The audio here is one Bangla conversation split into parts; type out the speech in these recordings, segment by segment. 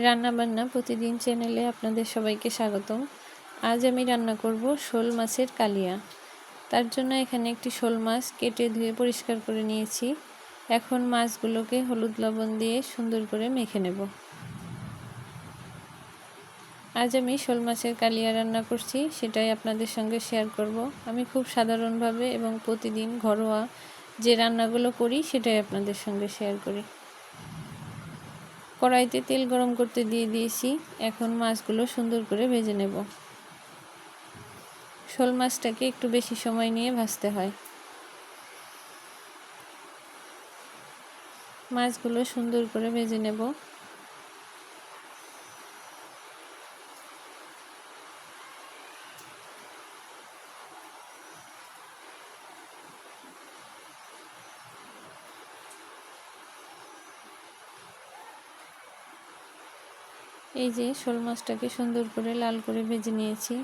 রান্নাবান্না প্রতিদিন চ্যানেলে আপনাদের সবাইকে স্বাগতম। আজ আমি রান্না করব শোল মাছের কালিয়া। তার জন্য এখানে একটি শোল মাছ কেটে ধুয়ে পরিষ্কার করে নিয়েছি। এখন মাছগুলোকে হলুদ লবণ দিয়ে সুন্দর করে মেখে নেব। আজ আমি শোল মাছের কালিয়া রান্না করছি, সেটাই আপনাদের সঙ্গে শেয়ার করব। আমি খুব সাধারণভাবে এবং প্রতিদিন ঘরোয়া যে রান্নাগুলো করি সেটাই আপনাদের সঙ্গে শেয়ার করি। কড়াইতে তেল গরম করতে দিয়ে দিয়েছি। এখন মাছগুলো সুন্দর করে ভেজে নেব। শোল মাছটাকে একটু বেশি সময় নিয়ে ভাজতে হয়। মাছগুলো সুন্দর করে ভেজে নেব। এই যে শোল মাছটাকে সুন্দর করে লাল করে ভেজে নিয়েছি।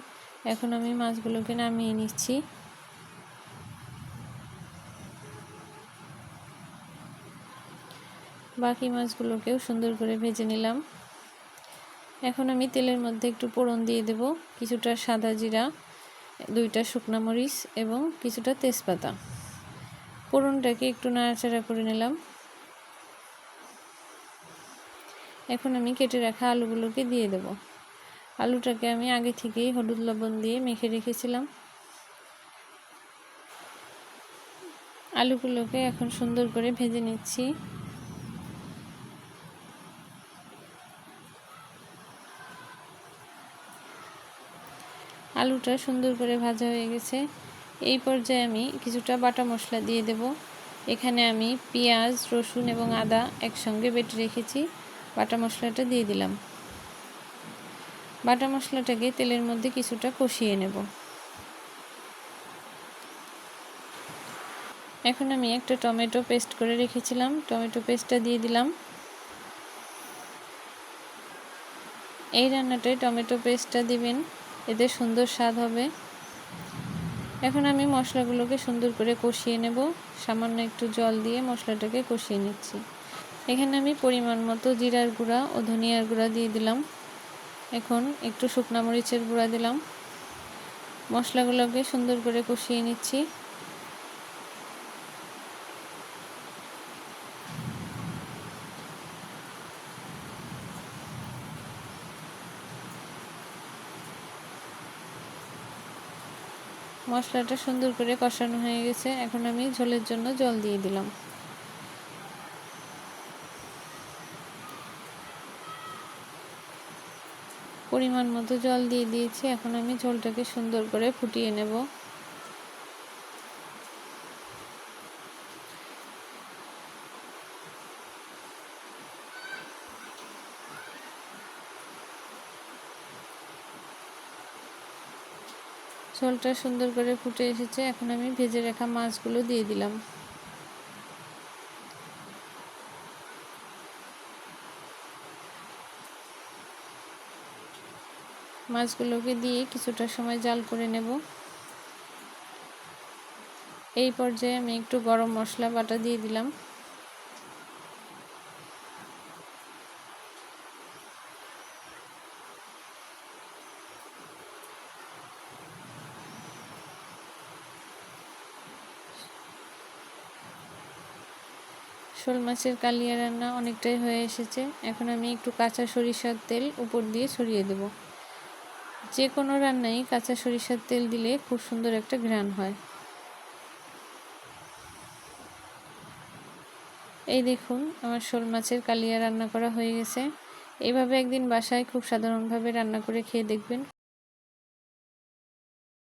এখন আমি মাছগুলোকে নামিয়ে নিচ্ছি। বাকি মাছগুলোকেও সুন্দর করে ভেজে নিলাম। এখন আমি তেলের মধ্যে একটু ফোড়ন দিয়ে দেব। কিছুটা সাদা জিরা, 2টা শুকনো মরিচ এবং কিছুটা তেজপাতা। ফোড়নটাকে একটু নাড়াচাড়া করে নিলাম। এখন আমি কেটে রাখা আলুগুলোকে দিয়ে দেব। আলুটাকে আমি আগে থেকেই হলুদ লবণ দিয়ে মেখে রেখেছিলাম। আলুগুলোকে এখন সুন্দর করে ভেজে নিচ্ছি। আলুটা সুন্দর করে ভাজা হয়ে গেছে। এই পর্যায়ে আমি কিছুটা বাটা মশলা দিয়ে দেব। এখানে আমি পেঁয়াজ, রসুন এবং আদা একসঙ্গে বেটে রেখেছি। বাটা মশলাটা দিয়ে দিলাম। বাটা মশলাটাকে তেলের মধ্যে কিছুটা কষিয়ে নেব। এখন আমি একটা টমেটো পেস্ট করে রেখেছিলাম, টমেটো পেস্টটা দিয়ে দিলাম। এই রান্নাটায় টমেটো পেস্টটা দিবেন, এতে সুন্দর স্বাদ হবে। এখন আমি মশলাগুলোকে সুন্দর করে কষিয়ে নেব। সামান্য একটু জল দিয়ে মশলাটাকে কষিয়ে নিচ্ছি। এখানে আমি পরিমাণ মতো জিরার গুঁড়া ও ধনিয়ার গুঁড়া দিয়ে দিলাম। এখন একটু শুকনো মরিচের গুঁড়া দিলাম। মশলাগুলোকে সুন্দর করে কষিয়ে নিচ্ছি। মশলাটা সুন্দর করে কষানো হয়ে গেছে। এখন আমি ঝোলের জন্য জল দিয়ে দিলাম। পরিমাণ মতো জল দিয়ে দিয়েছি। এখন আমি ঝোলটাকে সুন্দর করে ফুটিয়ে নেব। ঝোলটা সুন্দর করে ফুটে এসেছে। এখন আমি ভেজে রাখা মাছগুলো দিয়ে দিলাম। মাছগুলোকে দিয়ে কিছুটা সময় জাল করে নেব। এই পর্যায়ে আমি একটু গরম মশলা বাটা দিয়ে দিলাম। শোল মাছের কালিয়া রান্না অনেকটাই হয়ে এসেছে। এখন আমি একটু কাঁচা সরিষার তেল উপর দিয়ে ছড়িয়ে দেব। যে কোনো রান্নায় কাঁচা সরিষার তেল দিলে খুব সুন্দর একটা ঘ্রাণ হয়। এই দেখুন, আমার শোল মাছের কালিয়া রান্না করা হয়ে গেছে। এইভাবে একদিন বাসায় খুব সাধারণভাবে রান্না করে খেয়ে দেখবেন,